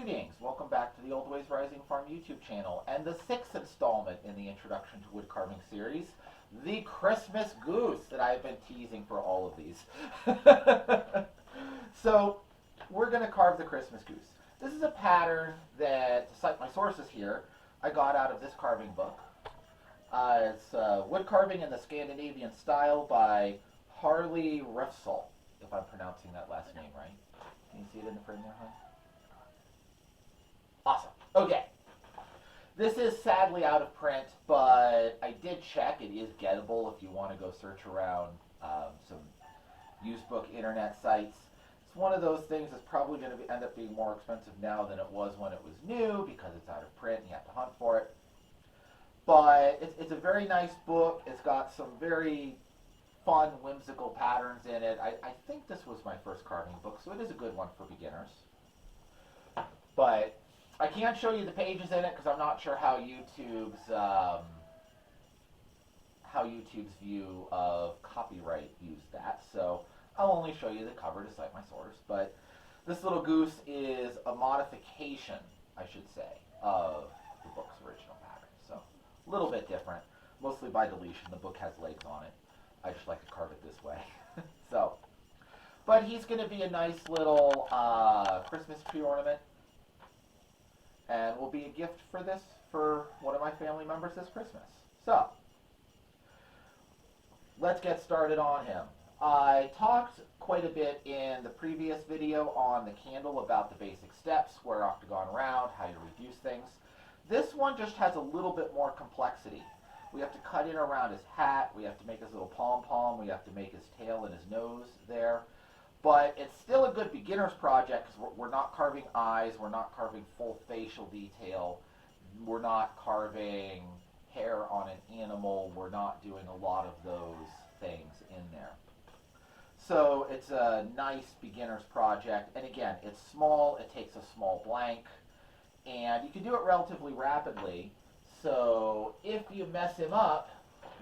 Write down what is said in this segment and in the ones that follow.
Greetings! Welcome back to the Old Ways Rising Farm YouTube channel and the sixth installment in the Introduction to Wood Carving series, the Christmas Goose that I've been teasing for all of these. So, we're going to carve the Christmas Goose. This is a pattern that, to cite my sources here, I got out of this carving book. It's Wood Carving in the Scandinavian Style by Harley Refsel, if I'm pronouncing that last name right. Can you see it in the frame there, hon? Awesome. Okay. This is sadly out of print, but I did check. It is gettable if you want to go search around some used book internet sites. It's one of those things that's probably going to end up being more expensive now than it was when it was new because it's out of print and you have to hunt for it. But it's a very nice book. It's got some very fun, whimsical patterns in it. I think this was my first carving book, so it is a good one for beginners. But I can't show you the pages in it because I'm not sure how YouTube's view of copyright views that. So I'll only show you the cover to cite my source. But this little goose is a modification, I should say, of the book's original pattern. So a little bit different, mostly by deletion. The book has legs on it. I just like to carve it this way. But he's going to be a nice little Christmas tree ornament. And will be a gift for one of my family members this Christmas. So, let's get started on him. I talked quite a bit in the previous video on the candle about the basic steps, square, octagon, round, how you reduce things. This one just has a little bit more complexity. We have to cut in around his hat, we have to make his little pom-pom, we have to make his tail and his nose there. But it's still a good beginner's project because we're not carving eyes, we're not carving full facial detail, we're not carving hair on an animal, we're not doing a lot of those things in there. So it's a nice beginner's project, and again, it's small, it takes a small blank, and you can do it relatively rapidly, so if you mess him up,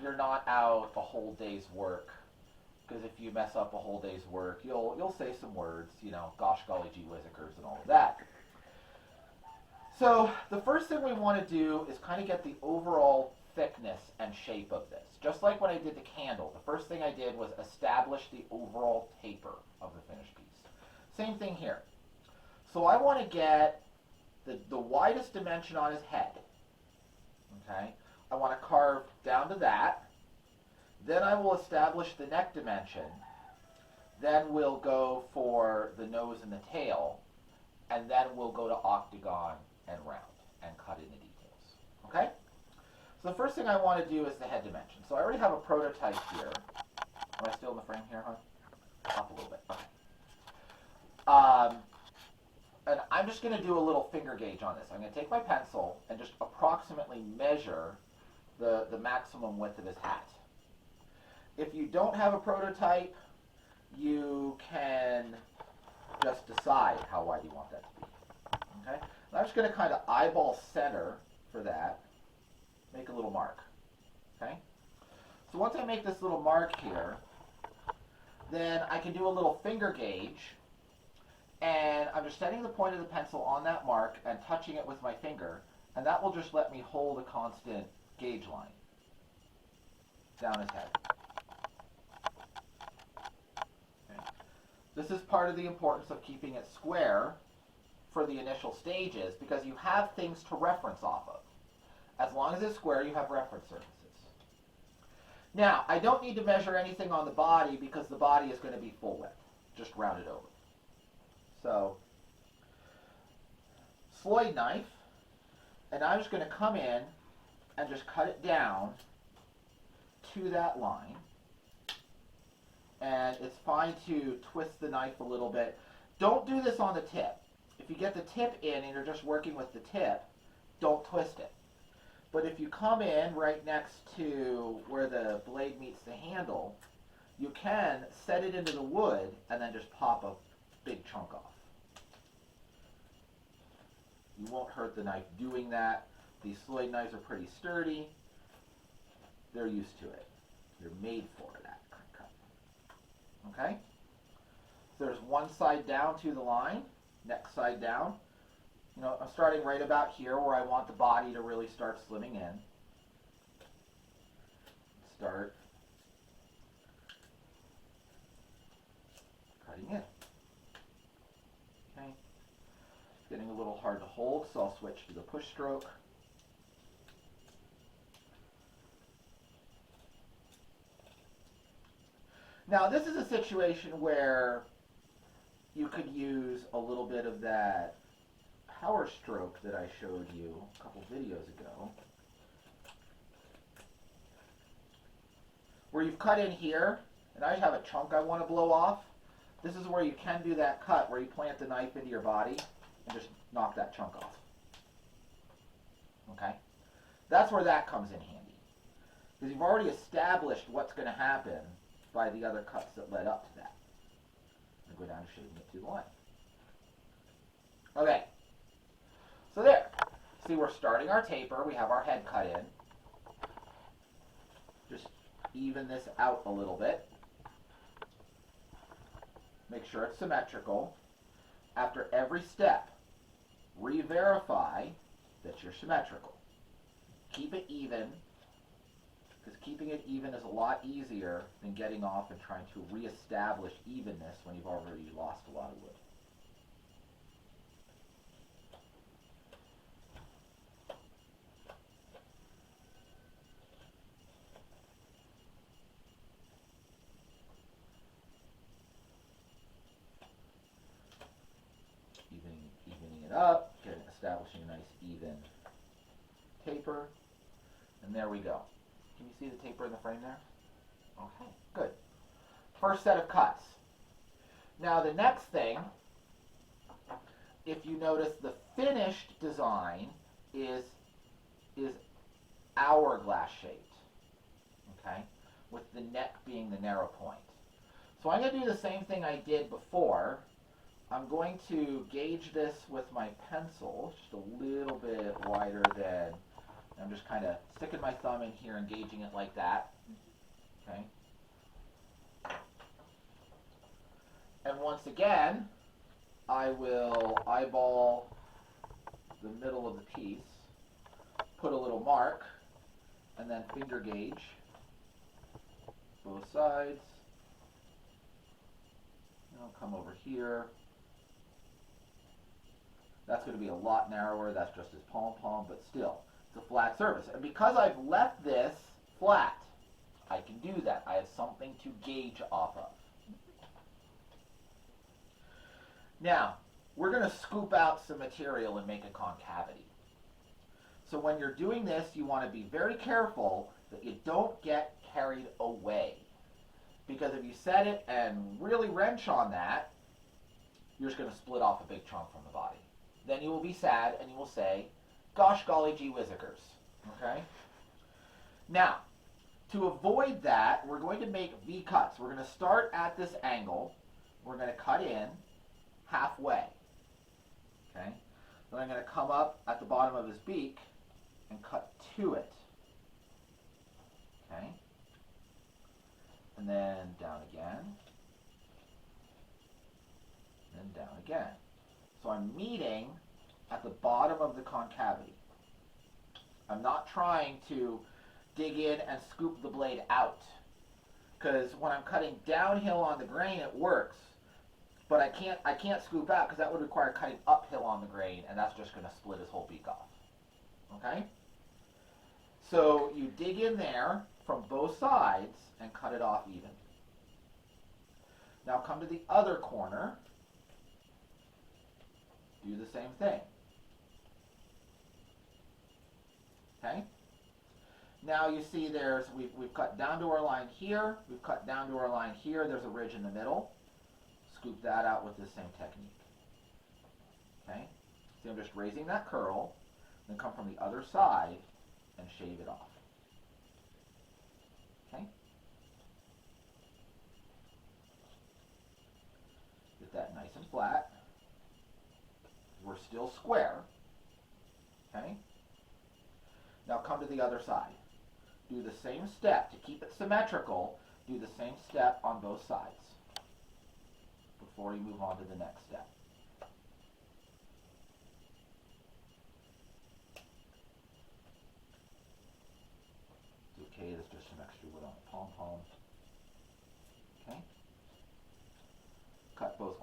you're not out a whole day's work. Because if you mess up a whole day's work, you'll say some words, you know, gosh, golly, gee, whizzikers, and all of that. So the first thing we want to do is kind of get the overall thickness and shape of this. Just like when I did the candle, the first thing I did was establish the overall taper of the finished piece. Same thing here. So I want to get the widest dimension on his head. Okay? I want to carve down to that. Then I will establish the neck dimension. Then we'll go for the nose and the tail. And then we'll go to octagon and round and cut in the details. Okay? So the first thing I want to do is the head dimension. So I already have a prototype here. Am I still in the frame here, huh? Up a little bit. Okay. And I'm just going to do a little finger gauge on this. I'm going to take my pencil and just approximately measure the maximum width of his hat. If you don't have a prototype, you can just decide how wide you want that to be. Okay? And I'm just going to kind of eyeball center for that, make a little mark. Okay? So once I make this little mark here, then I can do a little finger gauge, and I'm just setting the point of the pencil on that mark and touching it with my finger, and that will just let me hold a constant gauge line down his head. This is part of the importance of keeping it square for the initial stages because you have things to reference off of. As long as it's square, you have reference surfaces. Now, I don't need to measure anything on the body because the body is going to be full width, just round it over. So, Sloyd knife, and I'm just going to come in and just cut it down to that line. And it's fine to twist the knife a little bit. Don't do this on the tip. If you get the tip in and you're just working with the tip, don't twist it. But if you come in right next to where the blade meets the handle, you can set it into the wood and then just pop a big chunk off. You won't hurt the knife doing that. These Sloyd knives are pretty sturdy. They're used to it. They're made for that. Okay? So there's one side down to the line, next side down. You know, I'm starting right about here where I want the body to really start slimming in. Start cutting in. Okay. It's getting a little hard to hold, so I'll switch to the push stroke. Now, this is a situation where you could use a little bit of that power stroke that I showed you a couple videos ago, where you've cut in here, and I have a chunk I want to blow off. This is where you can do that cut where you plant the knife into your body and just knock that chunk off. Okay? That's where that comes in handy. Because you've already established what's going to happen by the other cuts that led up to that. I'm going to go down to shaping it to the line. Okay. So there. See, we're starting our taper. We have our head cut in. Just even this out a little bit. Make sure it's symmetrical. After every step, re-verify that you're symmetrical. Keep it even, because keeping it even is a lot easier than getting off and trying to re-establish evenness when you've already lost a lot of wood. Evening it up, establishing a nice even taper, and there we go. Can you see the taper in the frame there? Okay, good. First set of cuts. Now the next thing, if you notice, the finished design is hourglass shaped, okay, with the neck being the narrow point. So I'm going to do the same thing I did before. I'm going to gauge this with my pencil, just a little bit wider than, I'm just kind of sticking my thumb in here and gauging it like that, okay? And once again, I will eyeball the middle of the piece, put a little mark, and then finger gauge both sides. And I'll come over here. That's going to be a lot narrower. That's just as palm, but still, it's a flat surface. And because I've left this flat, I can do that. I have something to gauge off of. Now, we're going to scoop out some material and make a concavity. So when you're doing this, you want to be very careful that you don't get carried away. Because if you set it and really wrench on that, you're just going to split off a big chunk from the body. Then you will be sad and you will say, gosh golly gee whizzikers. Okay? Now, to avoid that, we're going to make V cuts. We're going to start at this angle. We're going to cut in halfway. Okay? Then I'm going to come up at the bottom of his beak and cut to it. Okay? And then down again. And down again. So I'm meeting at the bottom of the concavity. I'm not trying to dig in and scoop the blade out. Because when I'm cutting downhill on the grain, it works. But I can't scoop out because that would require cutting uphill on the grain, and that's just going to split his whole beak off. Okay? So you dig in there from both sides and cut it off even. Now come to the other corner. Do the same thing. Okay? Now you see we've cut down to our line here, we've cut down to our line here, there's a ridge in the middle. Scoop that out with the same technique. Okay? See, I'm just raising that curl, then come from the other side and shave it off. Okay? Get that nice and flat. We're still square. Okay? Now come to the other side. Do the same step. To keep it symmetrical, do the same step on both sides before you move on to the next step.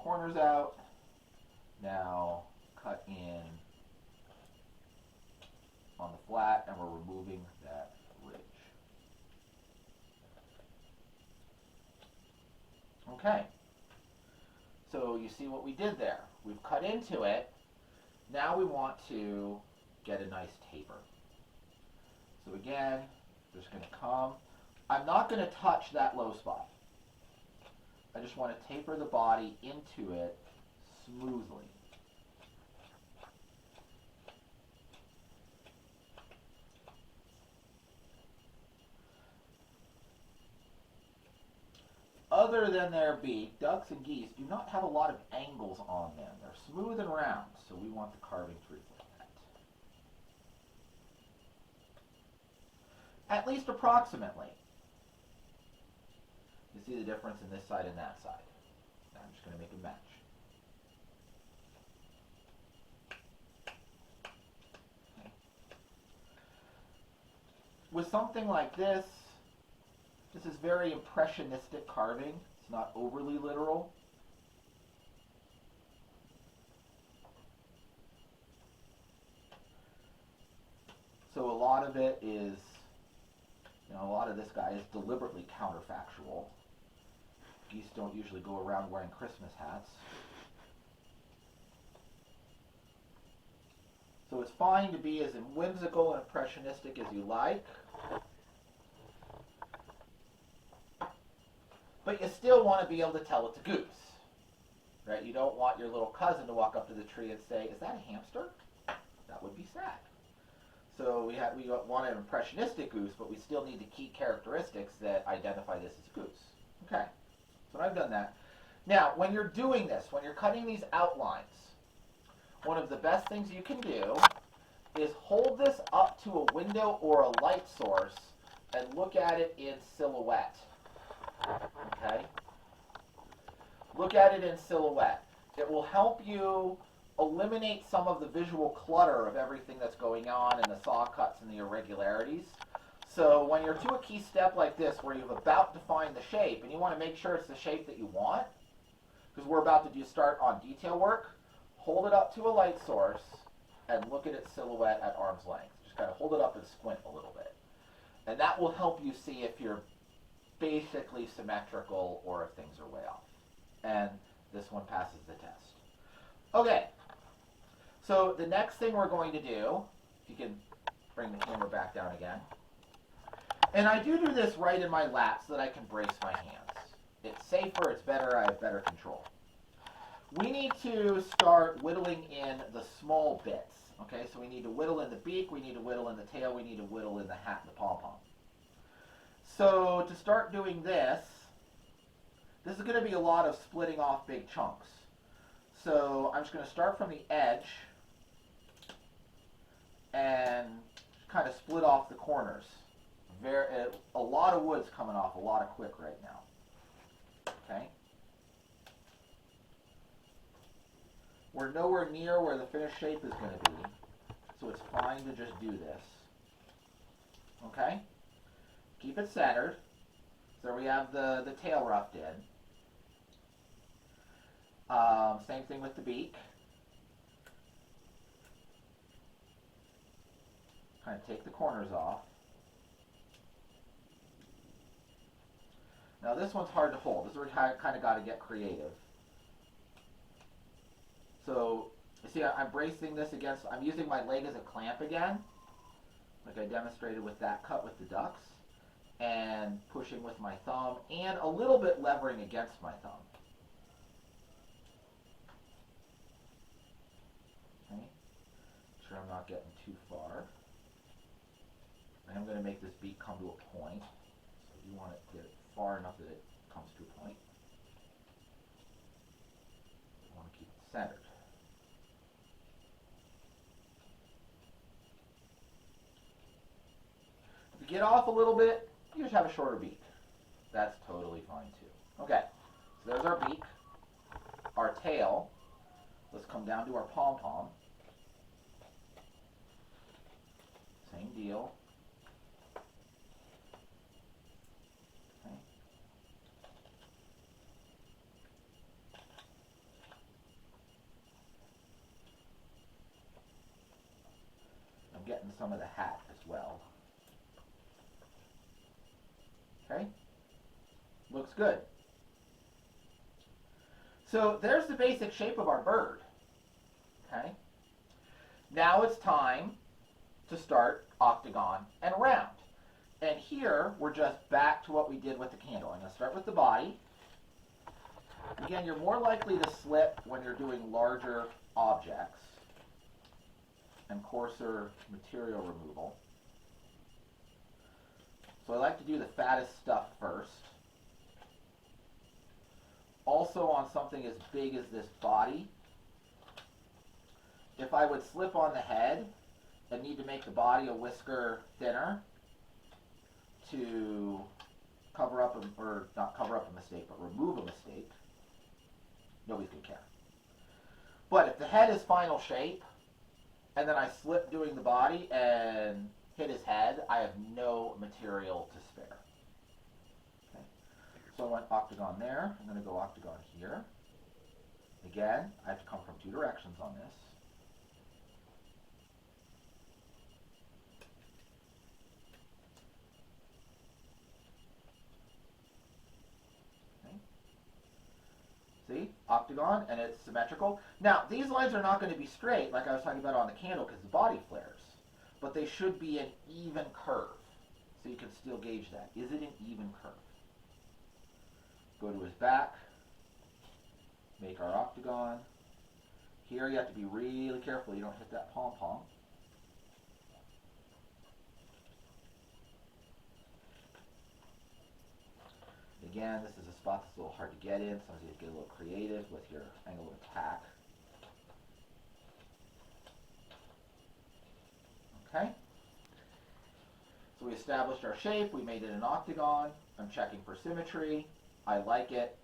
corners out. Now cut in on the flat, and we're removing that ridge. Okay, so you see what we did there. We've cut into it. Now we want to get a nice taper. So again, just going to come. I'm not going to touch that low spot. I just want to taper the body into it smoothly. Other than their beak, ducks and geese do not have a lot of angles on them. They're smooth and round, so we want the carving to reflect that. At least approximately. You see the difference in this side and that side. Now I'm just going to make a match. Okay. With something like this, this is very impressionistic carving. It's not overly literal. So a lot of it is, a lot of this guy is deliberately counterfactual. Geese don't usually go around wearing Christmas hats. So it's fine to be as whimsical and impressionistic as you like. But you still want to be able to tell it's a goose, right? You don't want your little cousin to walk up to the tree and say, "Is that a hamster?" That would be sad. So we want an impressionistic goose, but we still need to keep characteristics that identify this as a goose. Okay, so I've done that. Now, when you're doing this, when you're cutting these outlines, one of the best things you can do is hold this up to a window or a light source and look at it in silhouette. Okay? Look at it in silhouette. It will help you eliminate some of the visual clutter of everything that's going on and the saw cuts and the irregularities. So when you're to a key step like this where you've about defined the shape and you want to make sure it's the shape that you want, because we're about to start on detail work, hold it up to a light source and look at its silhouette at arm's length. Just kind of hold it up and squint a little bit. And that will help you see if you're basically symmetrical or if things are way off. And this one passes the test. Okay, so the next thing we're going to do, if you can bring the camera back down again, and I do this right in my lap so that I can brace my hands. It's safer, it's better, I have better control. We need to start whittling in the small bits. Okay, so we need to whittle in the beak, we need to whittle in the tail, we need to whittle in the hat and the pom-pom. So to start doing this is going to be a lot of splitting off big chunks. So I'm just going to start from the edge and kind of split off the corners. A lot of wood's coming off a lot of quick right now. Okay? We're nowhere near where the finished shape is going to be, so it's fine to just do this. Okay? Keep it centered. So we have the tail roughed in. Same thing with the beak. Kind of take the corners off. Now this one's hard to hold. This is where you kind of got to get creative. So you see I'm bracing this against, I'm using my leg as a clamp again, like I demonstrated with that cut with the ducks, and pushing with my thumb and a little bit levering against my thumb. Okay, make sure I'm not getting too far. I am going to make this beak come to a point, so you want it to get far enough that it comes to a point. I want to keep it centered. If you get off a little bit, you just have a shorter beak. That's totally fine too. Okay, so there's our beak, our tail. Let's come down to our pom-pom. Same deal. Okay. some of the hat as well. Okay? Looks good. So there's the basic shape of our bird. Okay? Now it's time to start octagon and round. And here, we're just back to what we did with the candle. I'm going to start with the body. Again, you're more likely to slip when you're doing larger objects and coarser material removal. So I like to do the fattest stuff first. Also on something as big as this body, if I would slip on the head and need to make the body a whisker thinner to cover up, or not cover up a mistake, but remove a mistake, nobody's going to care. But if the head is final shape, and then I slip doing the body and hit his head, I have no material to spare. Okay. So I went octagon there. I'm going to go octagon here. Again, I have to come from 2 directions on this. See, octagon, and it's symmetrical. Now, these lines are not going to be straight, like I was talking about on the candle, because the body flares. But they should be an even curve. So you can still gauge that. Is it an even curve? Go to his back. Make our octagon. Here you have to be really careful you don't hit that pom-pom. Again, this is a spot that's a little hard to get in. Sometimes you have to get a little creative with your angle of attack. Okay? So we established our shape. We made it an octagon. I'm checking for symmetry. I like it.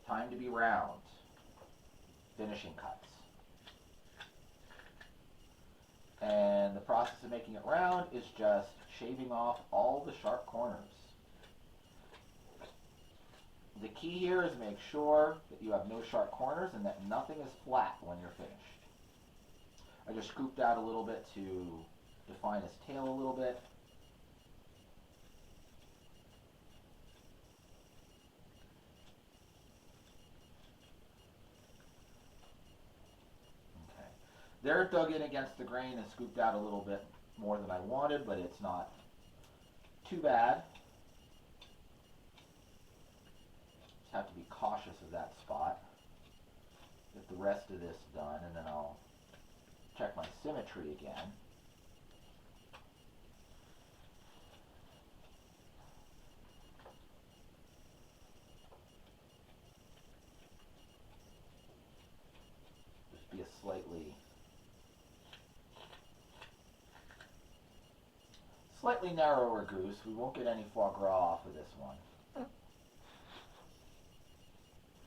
Time to be round. Finishing cuts. And the process of making it round is just shaving off all the sharp corners. The key here is make sure that you have no sharp corners and that nothing is flat when you're finished. I just scooped out a little bit to define his tail a little bit. Okay. There it dug in against the grain and scooped out a little bit more than I wanted, but it's not too bad. Have to be cautious of that spot. Get the rest of this done, and then I'll check my symmetry again. Just be a slightly narrower goose. We won't get any foie gras off of this one.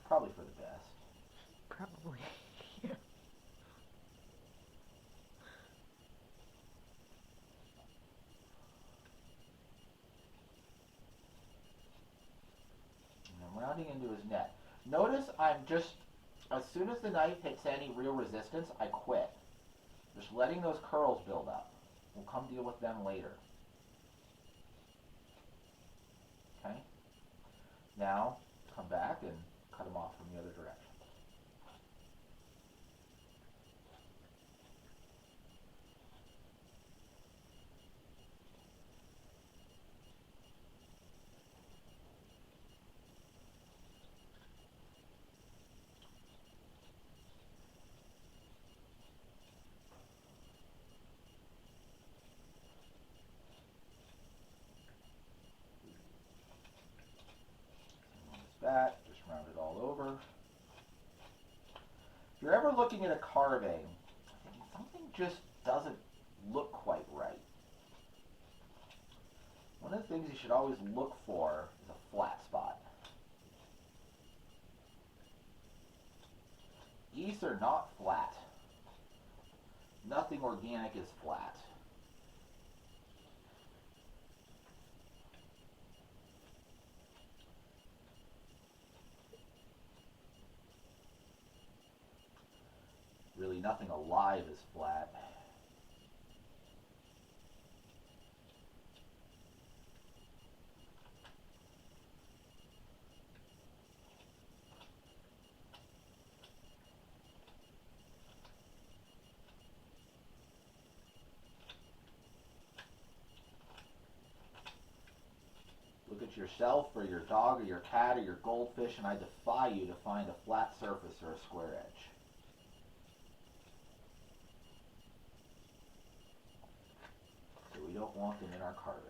Probably for the best. Probably. Yeah. And I'm rounding into his neck. Notice I'm just, as soon as the knife hits any real resistance, I quit. Just letting those curls build up. We'll come deal with them later. Okay? Now, come back and cut them off from the other direction. That, just round it all over. If you're ever looking at a carving, thinking something just doesn't look quite right, one of the things you should always look for is a flat spot. Geese are not flat. Nothing organic is flat. Really, nothing alive is flat. it's yourself or your dog or your cat or your goldfish, and I defy you to find a flat surface or a square edge. So we don't want them in our carving.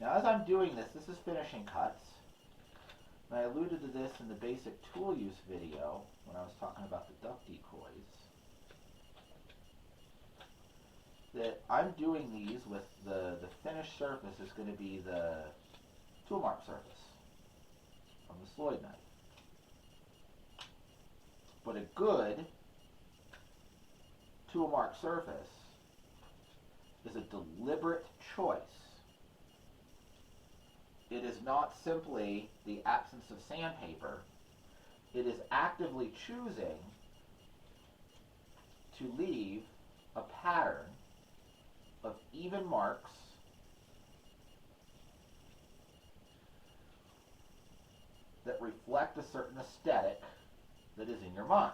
Now as I'm doing this, this is finishing cuts. And I alluded to this in the basic tool use video when I was talking about the duck decoys. That I'm doing these with the finished surface is going to be the tool mark surface from the Sloyd knife. But a good tool mark surface is a deliberate choice. It is not simply the absence of sandpaper. It is actively choosing to leave a pattern of even marks that reflect a certain aesthetic that is in your mind.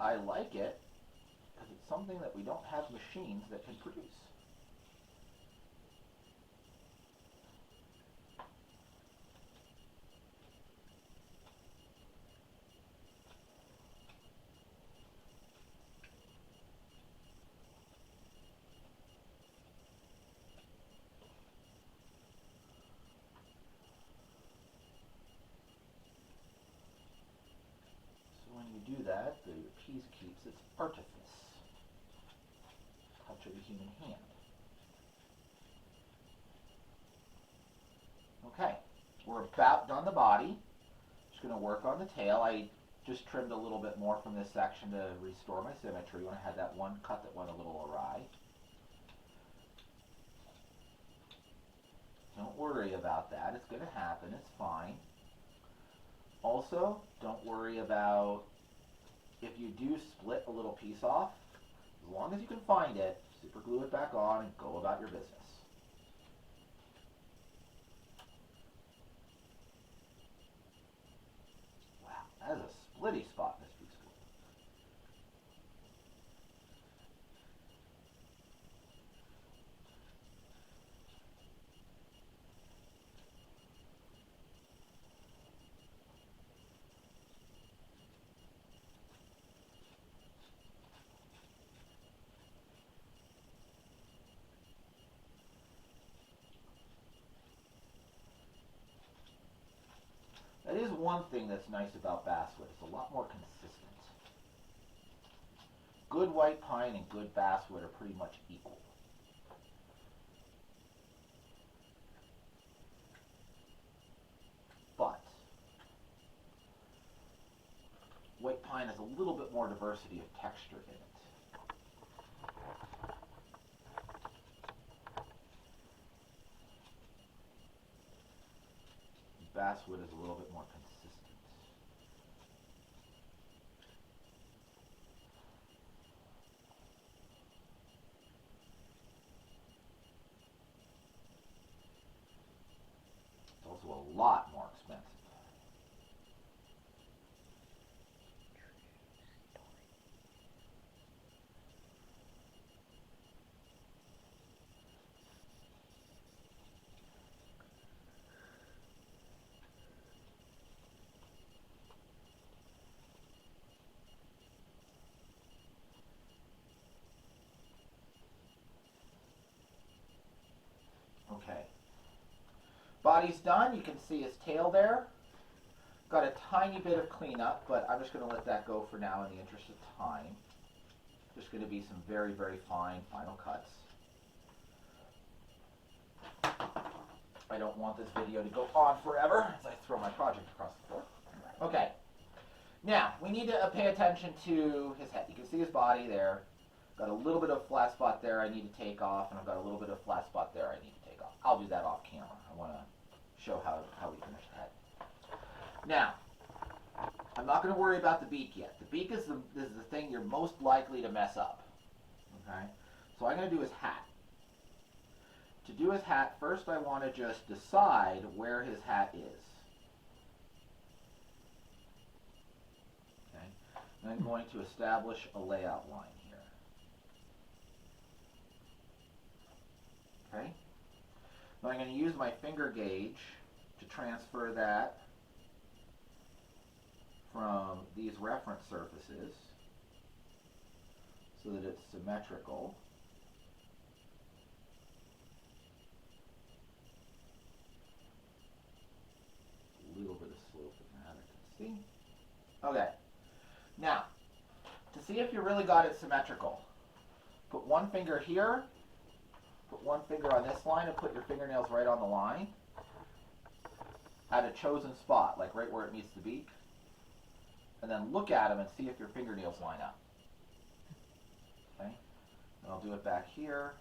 I like it because it's something that we don't have machines that can produce. When you do that, the piece keeps its artifice, touch of a human hand. Okay, we're about done the body. Just going to work on the tail. I just trimmed a little bit more from this section to restore my symmetry when I had that one cut that went a little awry. Don't worry about that. It's going to happen. It's fine. Also, don't worry about if you do split a little piece off. As long as you can find it, super glue it back on and go about your business. Wow, that is a splitty spot in this piece of glue. That is one thing that's nice about basswood. It's a lot more consistent. Good white pine and good basswood are pretty much equal. But white pine has a little bit more diversity of texture in it. Basswood is a little bit more consistent. It's also a lot more expensive. Okay. Body's done. You can see his tail there. Got a tiny bit of cleanup, but I'm just going to let that go for now in the interest of time. Just going to be some very, very fine final cuts. I don't want this video to go on forever as I throw my project across the floor. Okay. Now, we need to pay attention to his head. You can see his body there. Got a little bit of flat spot there I need to take off, and I've got a little bit of flat spot there I need to take off. I'll do that off camera. I want to show how we finish the head. Now, I'm not going to worry about the beak yet. The beak is the thing you're most likely to mess up. Okay? So I'm going to do his hat. To do his hat, first I want to just decide where his hat is. Okay? And I'm going to establish a layout line here. Okay? Now I'm going to use my finger gauge to transfer that from these reference surfaces so that it's symmetrical. A little bit of slope in that, I can see. Okay. Now, to see if you really got it symmetrical, put one finger here, put one finger on this line, and put your fingernails right on the line at a chosen spot, like right where it meets the beak. And then look at them and see if your fingernails line up. Okay? And I'll do it back here.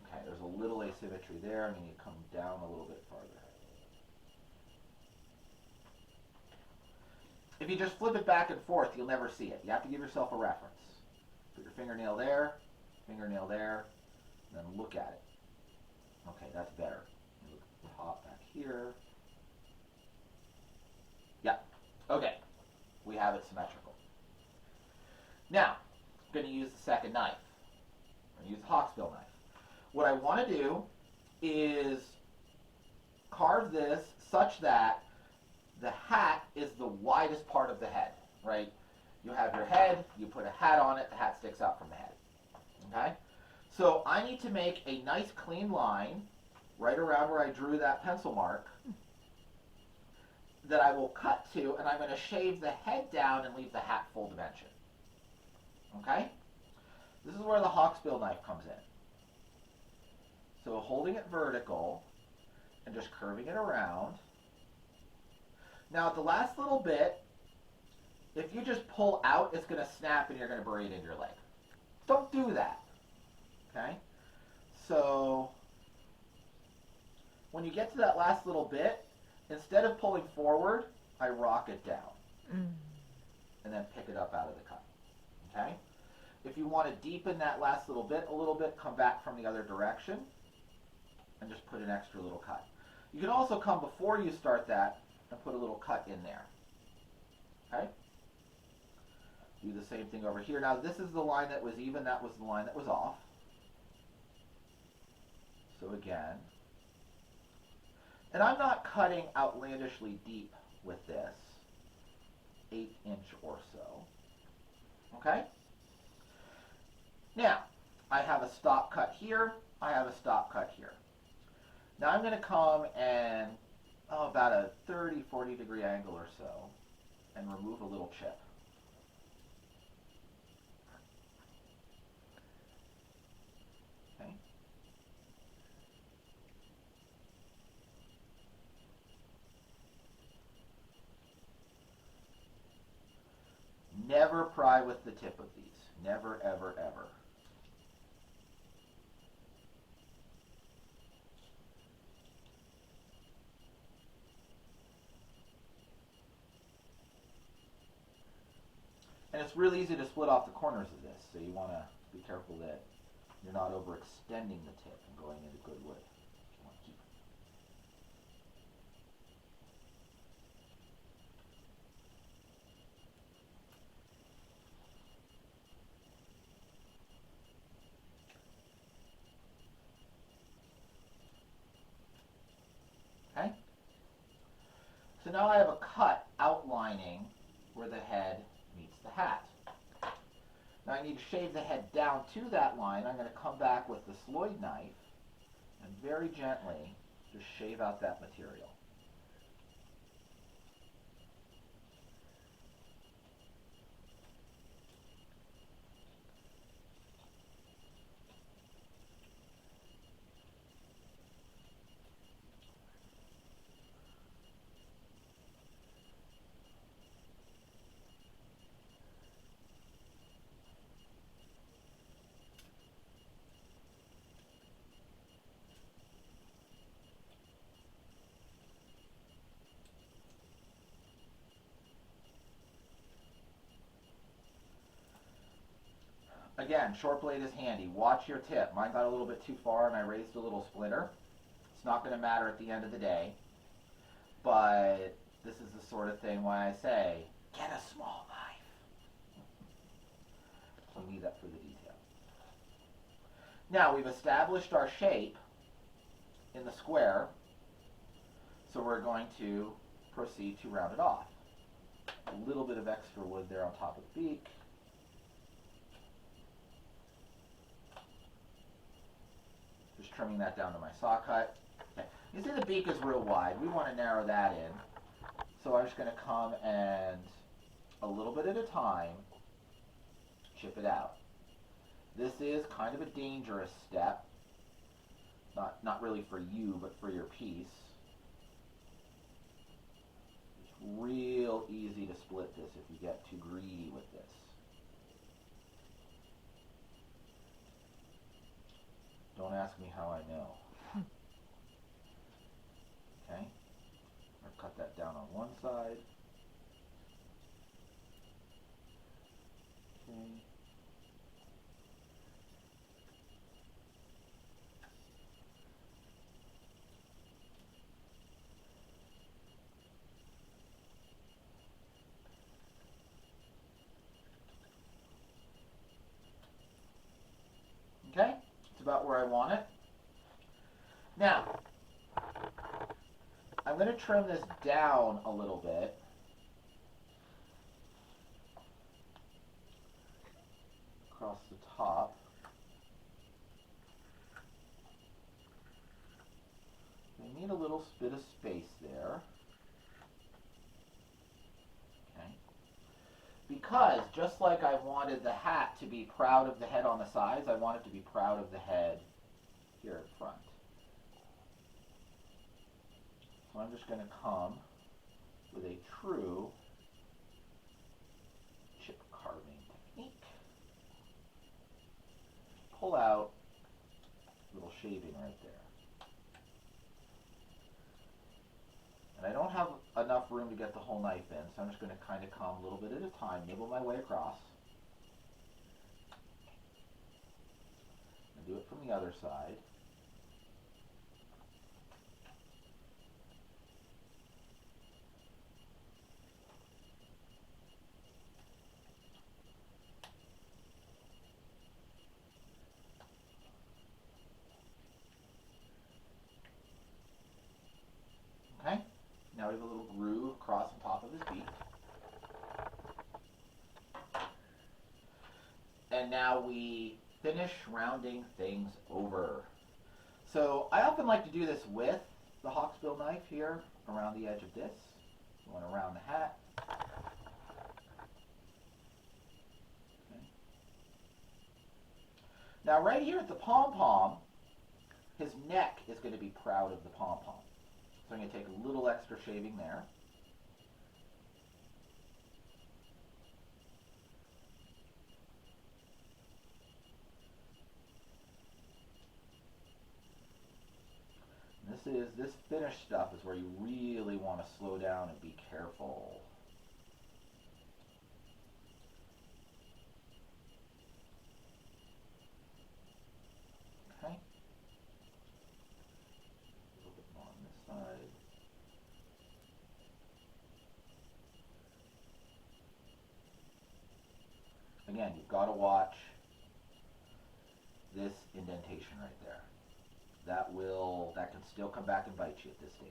Okay, there's a little asymmetry there. I'm going to come down a little bit farther. If you just flip it back and forth, you'll never see it. You have to give yourself a reference. Put your fingernail there, and then look at it. Okay, that's better. Look at the top back here. Yeah. Okay. We have it symmetrical. Now, I'm going to use the second knife. I'm going to use the hawksbill knife. What I want to do is carve this such that the hat is the widest part of the head, right? You have your head, you put a hat on it, the hat sticks out from the head. Okay? So I need to make a nice clean line right around where I drew that pencil mark that I will cut to, and I'm going to shave the head down and leave the hat full dimension. Okay? This is where the hawksbill knife comes in. So holding it vertical and just curving it around. Now at the last little bit, if you just pull out, it's going to snap and you're going to bury it in your leg. Don't do that. Okay? So when you get to that last little bit, instead of pulling forward, I rock it down. And then pick it up out of the cut. Okay? If you want to deepen that last little bit a little bit, come back from the other direction and just put an extra little cut. You can also come before you start that and put a little cut in there. Okay? Do the same thing over here. Now this is the line that was even, that was the line that was off. So again, and I'm not cutting outlandishly deep with this, 1/8 inch or so. Okay? Now, I have a stop cut here, I have a stop cut here. Now I'm going to come and, about a 30-40 degree angle or so, and remove a little chip. Okay? Never pry with the tip of these. Never, ever, ever. And it's really easy to split off the corners of this, so you want to be careful that you're not overextending the tip and going into good wood. You want to keep it. Okay? So now I have a cut outlining where the head meets the hat. Now I need to shave the head down to that line. I'm going to come back with the Sloyd knife and very gently just shave out that material. again, short blade is handy. Watch your tip. Mine got a little bit too far and I raised a little splinter. It's not going to matter at the end of the day. But this is the sort of thing why I say, get a small knife. We need that for the detail. Now we've established our shape in the square, so we're going to proceed to round it off. A little bit of extra wood there on top of the beak. Just trimming that down to my saw cut. Okay. You see the beak is real wide. We want to narrow that in. So I'm just going to come and, a little bit at a time, chip it out. This is kind of a dangerous step. Not really for you, but for your piece. It's real easy to split this if you get too greedy with this. Don't ask me how I know. Okay? I'll cut that down on one side. Okay. Okay, it's about where I want it. Now, I'm going to trim this down a little bit. Across the top. I need a little bit of space there. Okay. Because just like I wanted the hat to be proud of the head on the sides, I want it to be proud of the head here in front. So I'm just going to come with a true chip carving technique. Pull out a little shaving right there. And I don't have enough room to get the whole knife in, so I'm just going to kind of come a little bit at a time, nibble my way across. And do it from the other side. Okay, now we have a little groove across the top of his beak. And now we finish rounding things over. So I often like to do this with the hawksbill knife here around the edge of this. You want to round the hat. Okay. Now right here at the pom-pom, his neck is going to be proud of the pom-pom. So I'm going to take a little extra shaving there. And this finished stuff is where you really want to slow down and be careful. Okay. A little bit more on this side. Again, you've got to watch this indentation right there. That can still come back and bite you at this stage.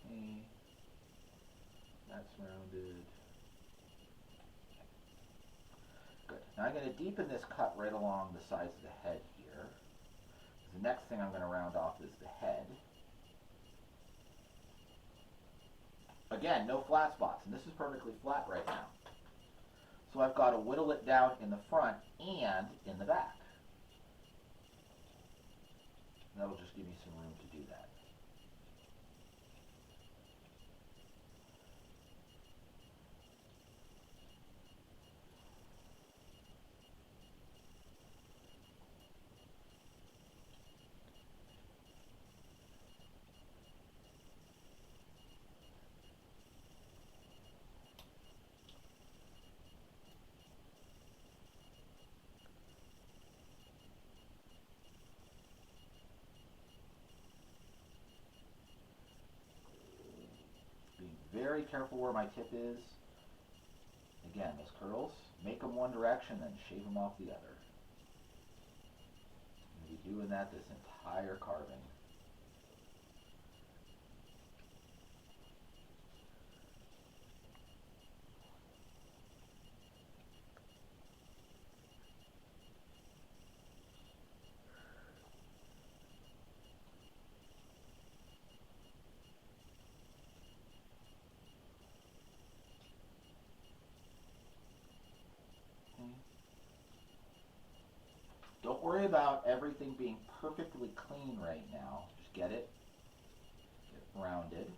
Okay. That's rounded. Good. Now I'm going to deepen this cut right along the sides of the head here. The next thing I'm going to round off is the head. Again, no flat spots, and this is perfectly flat right now. So I've got to whittle it down in the front and in the back. That'll just give me some room to do that. very careful where my tip is. Again, those curls, make them one direction, then shave them off the other. I'm going to be doing that this entire carving. Don't worry about everything being perfectly clean right now. Just get it rounded.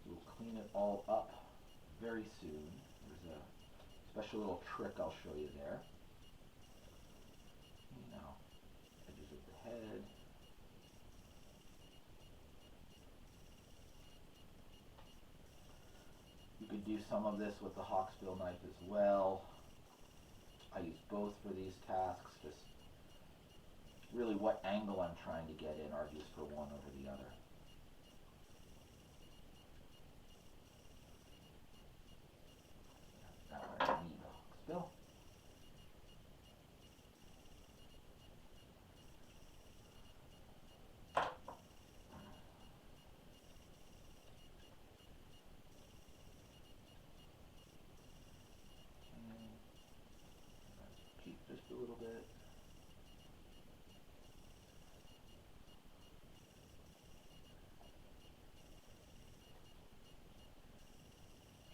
We'll clean it all up very soon. There's a special little trick I'll show you there. Now, edges of the head. You could do some of this with the hawksbill knife as well. I use both for these tasks. Just really what angle I'm trying to get in argues for one over the other. That way I need the hawksbill. Just a little bit.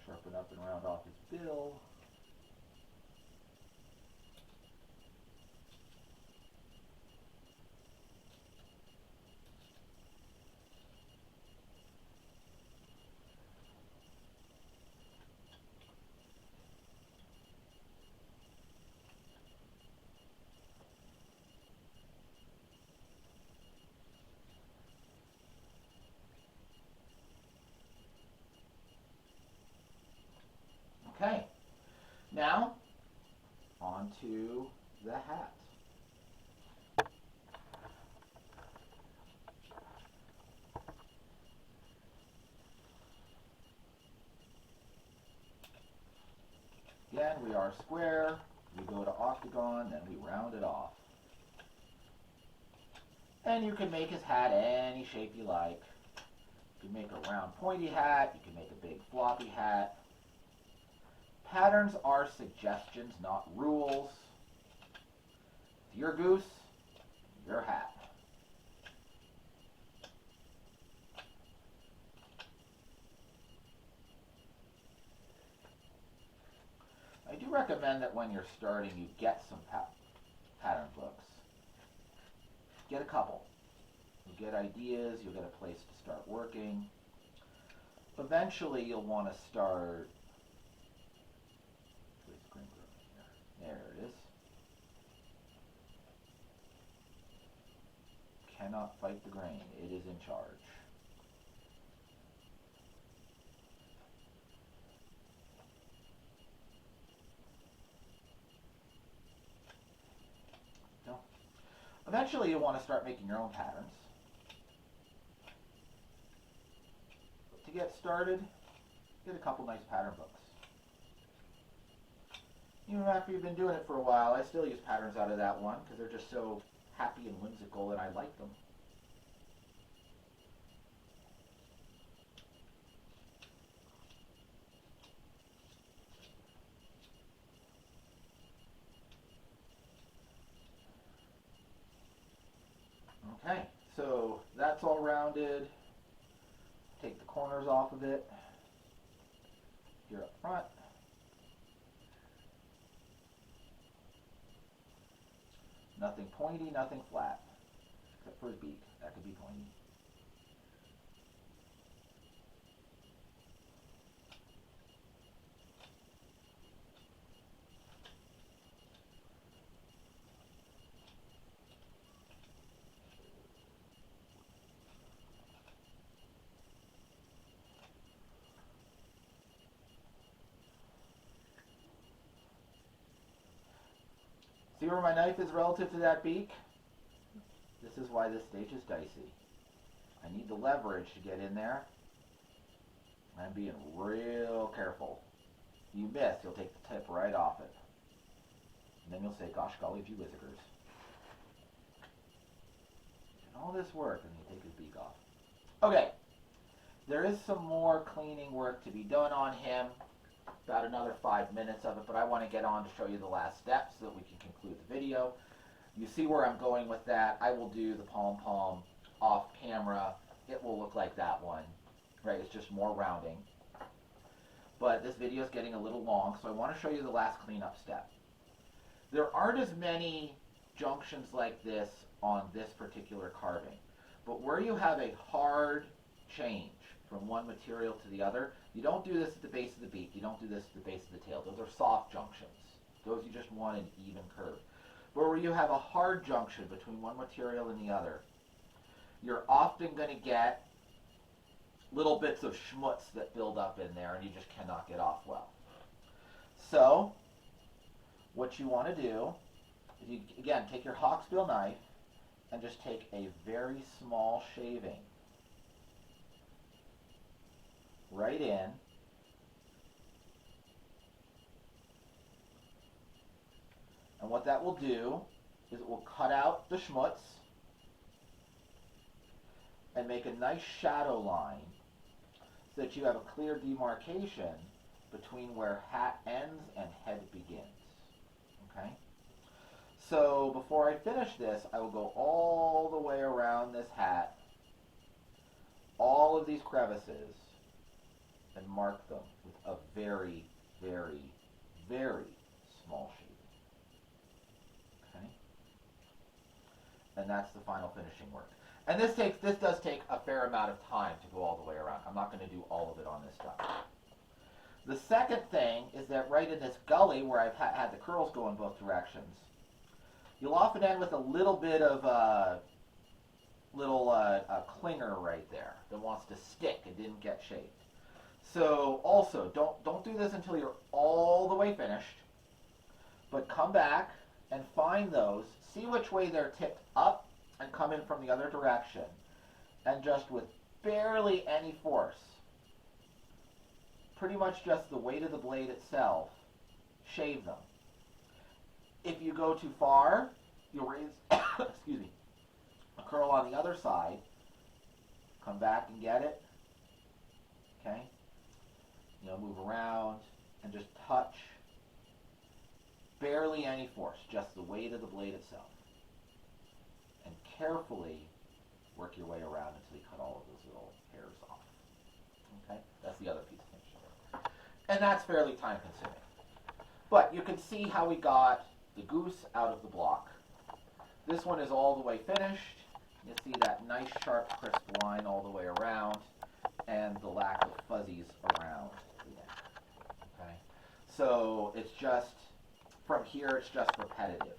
Sharpen up and round off his bill. Okay, now on to the hat. Again, we are square, we go to octagon, then we round it off. And you can make his hat any shape you like. You can make a round pointy hat, you can make a big floppy hat. Patterns are suggestions, not rules. It's your goose, your hat. I do recommend that when you're starting, you get some pattern books. Get a couple. You'll get ideas, you'll get a place to start working. Eventually, you'll want to start. There it is. Cannot fight the grain. It is in charge. No. Eventually, you'll want to start making your own patterns. But to get started, get a couple nice pattern books. Even after you've been doing it for a while, I still use patterns out of that one because they're just so happy and whimsical and I like them. Okay, so that's all rounded. Take the corners off of it. Here up front. Nothing pointy, nothing flat, except for his beak. That could be pointy. See where my knife is relative to that beak? This is why this stage is dicey. I need the leverage to get in there. I'm being real careful. You miss, you'll take the tip right off it. And then you'll say, gosh golly gee whizzikers. Did all this work and you take his beak off. Okay. There is some more cleaning work to be done on him. About another 5 minutes of it, but I want to get on to show you the last steps so that we can conclude the video. You see where I'm going with that. I will do the pom-pom off camera. It will look like that one, right? It's just more rounding. But this video is getting a little long, so I want to show you the last cleanup step. There aren't as many junctions like this on this particular carving, but where you have a hard change from one material to the other, you don't do this at the base of the beak, you don't do this at the base of the tail. Those are soft junctions. Those you just want an even curve. But where you have a hard junction between one material and the other, you're often going to get little bits of schmutz that build up in there and you just cannot get off well. So, what you want to do is you, again, take your hawksbill knife and just take a very small shaving right in, and what that will do is it will cut out the schmutz and make a nice shadow line so that you have a clear demarcation between where hat ends and head begins. Okay? So before I finish this, I will go all the way around this hat, all of these crevices, and mark them with a very, very, very small shaving. Okay? And that's the final finishing work. And this does take a fair amount of time to go all the way around. I'm not going to do all of it on this time. The second thing is that right in this gully where I've had the curls go in both directions, you'll often end with a little bit of a clinger right there that wants to stick and didn't get shaved. So also, don't do this until you're all the way finished, but come back and find those, see which way they're tipped up and come in from the other direction, and just with barely any force, pretty much just the weight of the blade itself, shave them. If you go too far, you'll raise excuse me, a curl on the other side, come back and get it, okay? Move around and just touch, barely any force, just the weight of the blade itself. And carefully work your way around until you cut all of those little hairs off. Okay? That's the other piece of finishing work. And that's fairly time consuming. But you can see how we got the goose out of the block. This one is all the way finished. You see that nice sharp crisp line all the way around and the lack of fuzzies around the neck. Okay? So it's just, from here it's just repetitive.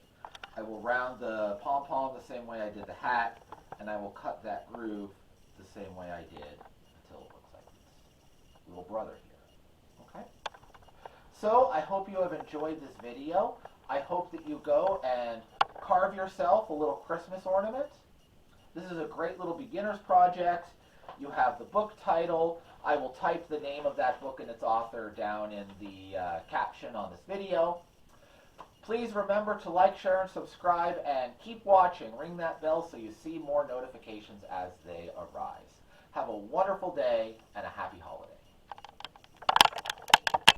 I will round the pom-pom the same way I did the hat, and I will cut that groove the same way I did until it looks like this little brother here. Okay? So I hope you have enjoyed this video. I hope that you go and carve yourself a little Christmas ornament. This is a great little beginner's project. You have the book title. I will type the name of that book and its author down in the caption on this video. Please remember to like, share, and subscribe, and keep watching. Ring that bell so you see more notifications as they arise. Have a wonderful day and a happy holiday.